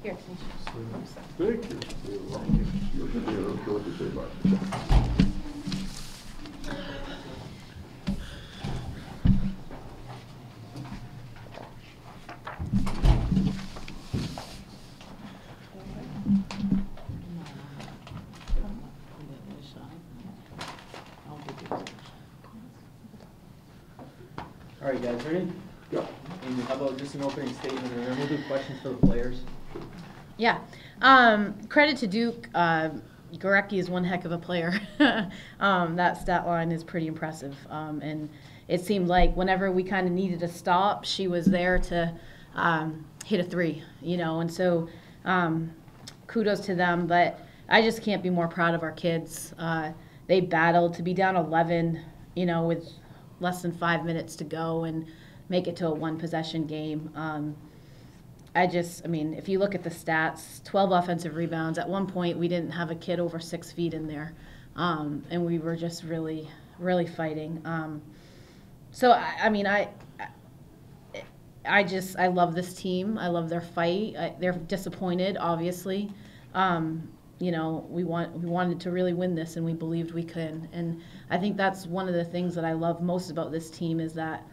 Here, Thank you. All right, guys, ready? Yeah. Amy, how about just an opening statement, and then we'll do questions for the players. Yeah. Credit to Duke. Gorecki is one heck of a player. That stat line is pretty impressive. And it seemed like whenever we kind of needed a stop, she was there to hit a three, you know. And so kudos to them. But I just can't be more proud of our kids. They battled to be down 11, you know, with less than 5 minutes to go and make it to a one-possession game. I mean, if you look at the stats, 12 offensive rebounds. At one point, we didn't have a kid over 6 feet in there, and we were just really, really fighting. So, I mean, I love this team. I love their fight. They're disappointed, obviously. You know, we wanted to really win this, and we believed we could. And I think that's one of the things that I love most about this team is that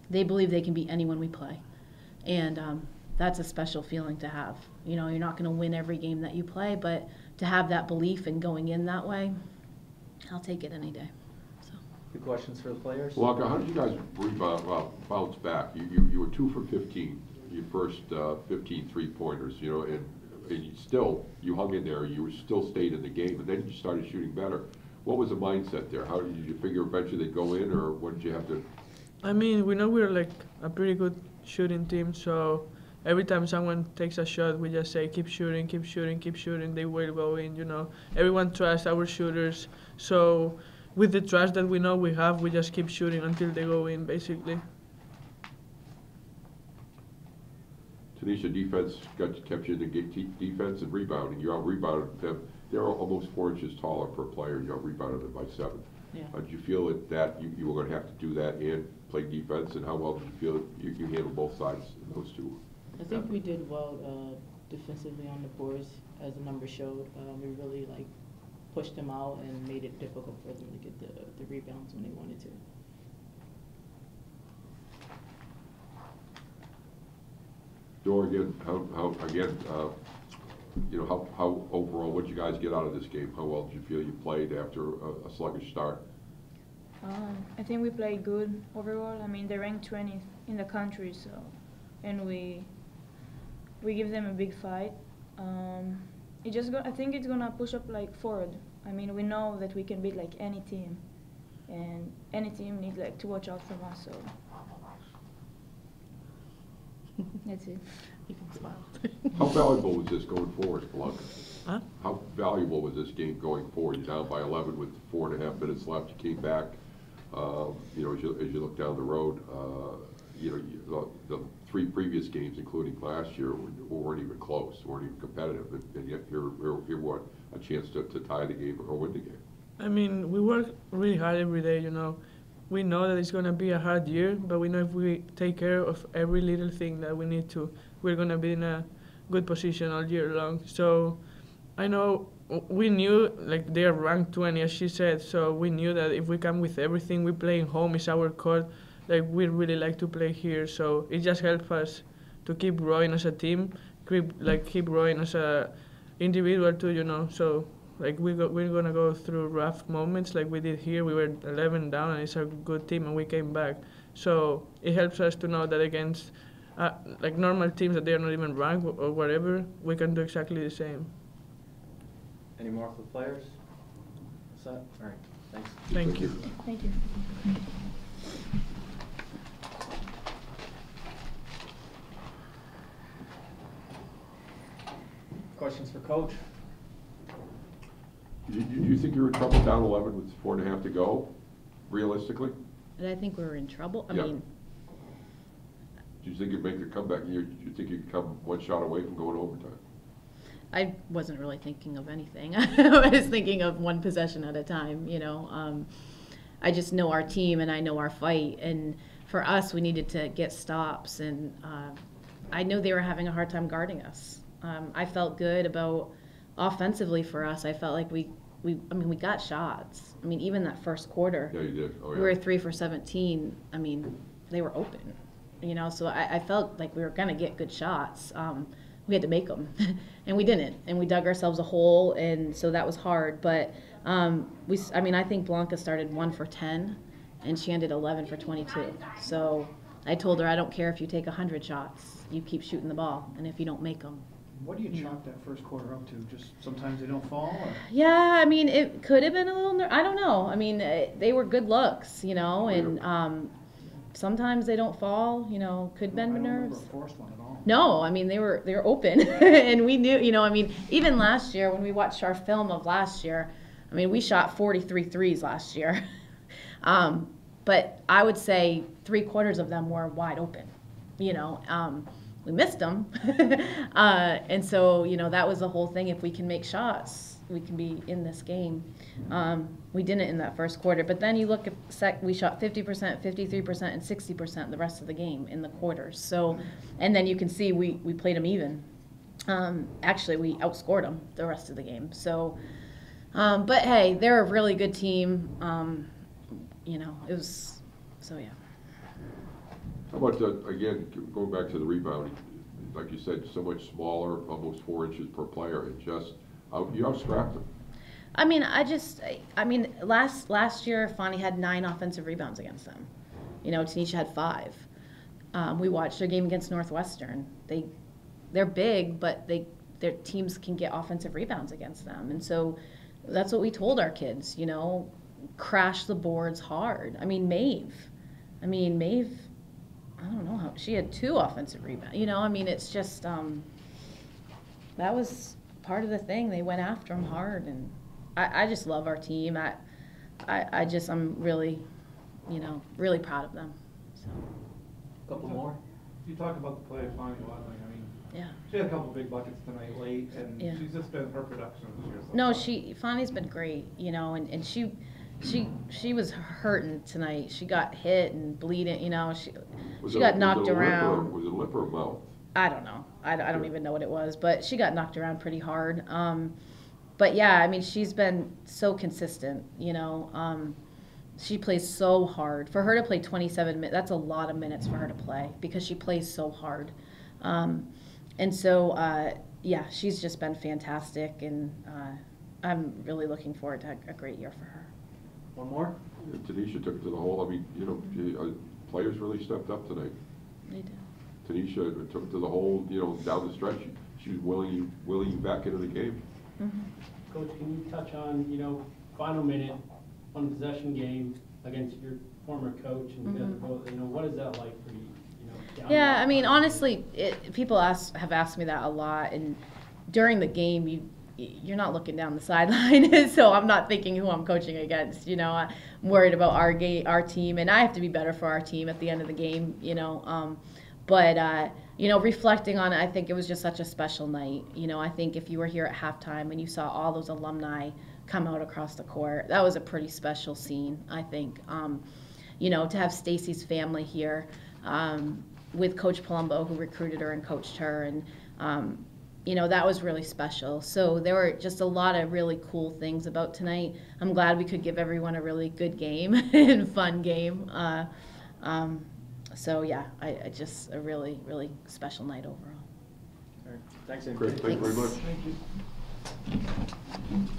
they believe they can beat anyone we play. And that's a special feeling to have. You know, you're not going to win every game that you play, but to have that belief and going in that way, I'll take it any day. So. Good questions for the players. Blanca, how did you guys bounce back? You were 2 for 15, your first 15 3-pointers, you know, and you hung in there. You still stayed in the game, and then you started shooting better. What was the mindset there? How did you figure eventually they'd go in, or what did you have to? I mean, we know we're like a pretty good shooting team, so every time someone takes a shot, we just say, keep shooting, keep shooting, keep shooting. They will go in, you know. Everyone trusts our shooters, so with the trust that we know we have, we just keep shooting until they go in, basically. Tanisha, defense kept you in the defense and rebounding. You out-rebounded them. They're almost 4 inches taller per player. You out-rebounded them by 7. Yeah. Did you feel that you were going to have to do that and play defense, and how well did you feel you handled both sides of those two? I think we did well defensively on the boards, as the numbers showed. We really pushed them out and made it difficult for them to get the rebounds when they wanted to. Dora, again, how overall, what did you guys get out of this game? How well did you feel you played after a sluggish start? I think we played good overall. I mean, they ranked 20th in the country, so, and we give them a big fight. I think it's gonna push up forward. I mean, we know that we can beat any team, and any team needs to watch out from us. So that's it. You can smile. How valuable was this going forward, Blanca? Huh? How valuable was this game going forward? You're down by 11 with 4.5 minutes left. You came back. As you look down the road, the 3 previous games, including last year, weren't even close, weren't even competitive, and yet here what a chance to tie the game or win the game. I mean, we work really hard every day, you know. We know that it's going to be a hard year, but we know if we take care of every little thing that we need to, we're going to be in a good position all year long. So I know we knew they are ranked 20, as she said, so we knew that if we come with everything, we play in home, it's our court, we really like to play here. So it just helps us to keep growing as a team, keep growing as a individual too, you know. So we're gonna go through rough moments like we did here. We were 11 down, and it's a good team, and we came back. So it helps us to know that against normal teams that they are not even ranked or whatever, we can do exactly the same. Any more for the players? What's that? All right, thanks. Thank you. Thank you. Questions for Coach? Do you think you were in trouble down 11 with 4.5 to go, realistically? And I think we were in trouble. I Yeah. mean, Do you think you'd make a comeback? Do you think you'd come one shot away from going overtime? I wasn't really thinking of anything. I was thinking of one possession at a time, you know. I just know our team and I know our fight. And for us, we needed to get stops. And I knew they were having a hard time guarding us. I felt good about offensively for us. I felt like we got shots. I mean, even that first quarter, Yeah, you did. Oh, yeah. we were 3 for 17. I mean, they were open, so I felt like we were going to get good shots. We had to make them, and we didn't. And we dug ourselves a hole, and so that was hard. But I think Blanca started 1 for 10, and she ended 11 for 22. So I told her, I don't care if you take 100 shots. You keep shooting the ball, and if you don't make them. What do you chalk that first quarter up to? Just sometimes they don't fall? Or? Yeah, I mean, it could have been a little, I don't know. I mean, they were good looks, and sometimes they don't fall, could have been nerves. I don't remember a forced one at all. No, I mean, they were open, and we knew, even last year, when we watched our film of last year, I mean, we shot 43 threes last year. But I would say 3/4 of them were wide open, we missed them. And so, that was the whole thing. If we can make shots, we can be in this game. We didn't in that first quarter. But then you look at we shot 50%, 53%, and 60% the rest of the game in the quarters. So, and then you can see we played them even. Actually, we outscored them the rest of the game. So, but hey, they're a really good team. It was, so yeah. How about, again, going back to the rebounding, like you said, so much smaller, almost 4 inches per player, and just, you out-scrapped them. I mean, last year, Fani had 9 offensive rebounds against them. Tanisha had 5. We watched their game against Northwestern. They're big, but their teams can get offensive rebounds against them. And so that's what we told our kids, crash the boards hard. I mean, Maeve, I don't know how, she had 2 offensive rebounds. It's just, that was part of the thing. They went after them hard, and I just love our team. I'm really, really proud of them. So. Couple more? You talk about the play of Fani Wadling. Yeah. She had a couple big buckets tonight late, and Yeah. she's just been her production this year. So No, far. Fani's been great, and she was hurting tonight. She got hit and bleeding, she got knocked around. Was it lip or mouth? I don't know. I don't even know what it was, but she got knocked around pretty hard. But yeah, she's been so consistent, she plays so hard. For her to play 27 minutes, that's a lot of minutes for her to play because she plays so hard. And so, yeah, she's just been fantastic, and I'm really looking forward to a great year for her. One more? Tanisha took it to the hole. Players really stepped up tonight. They did. Tanisha took it to the hole, down the stretch. She was willing you back into the game. Mm-hmm. Coach, can you touch on, final minute, one possession game against your former coach, and what is that like for you? Yeah, honestly, people have asked me that a lot, and during the game, you're not looking down the sideline, so I'm not thinking who I'm coaching against. I'm worried about our team, and I have to be better for our team at the end of the game. But reflecting on it, I think it was just such a special night. I think if you were here at halftime and you saw all those alumni come out across the court, that was a pretty special scene. I think, to have Stacy's family here. With Coach Palumbo, who recruited her and coached her, and that was really special. So there were just a lot of really cool things about tonight. I'm glad we could give everyone a really good game and fun game. So yeah, I just a really, really special night overall. All right. Thanks, Amy. Great, thank you very much. Thanks. Thank you.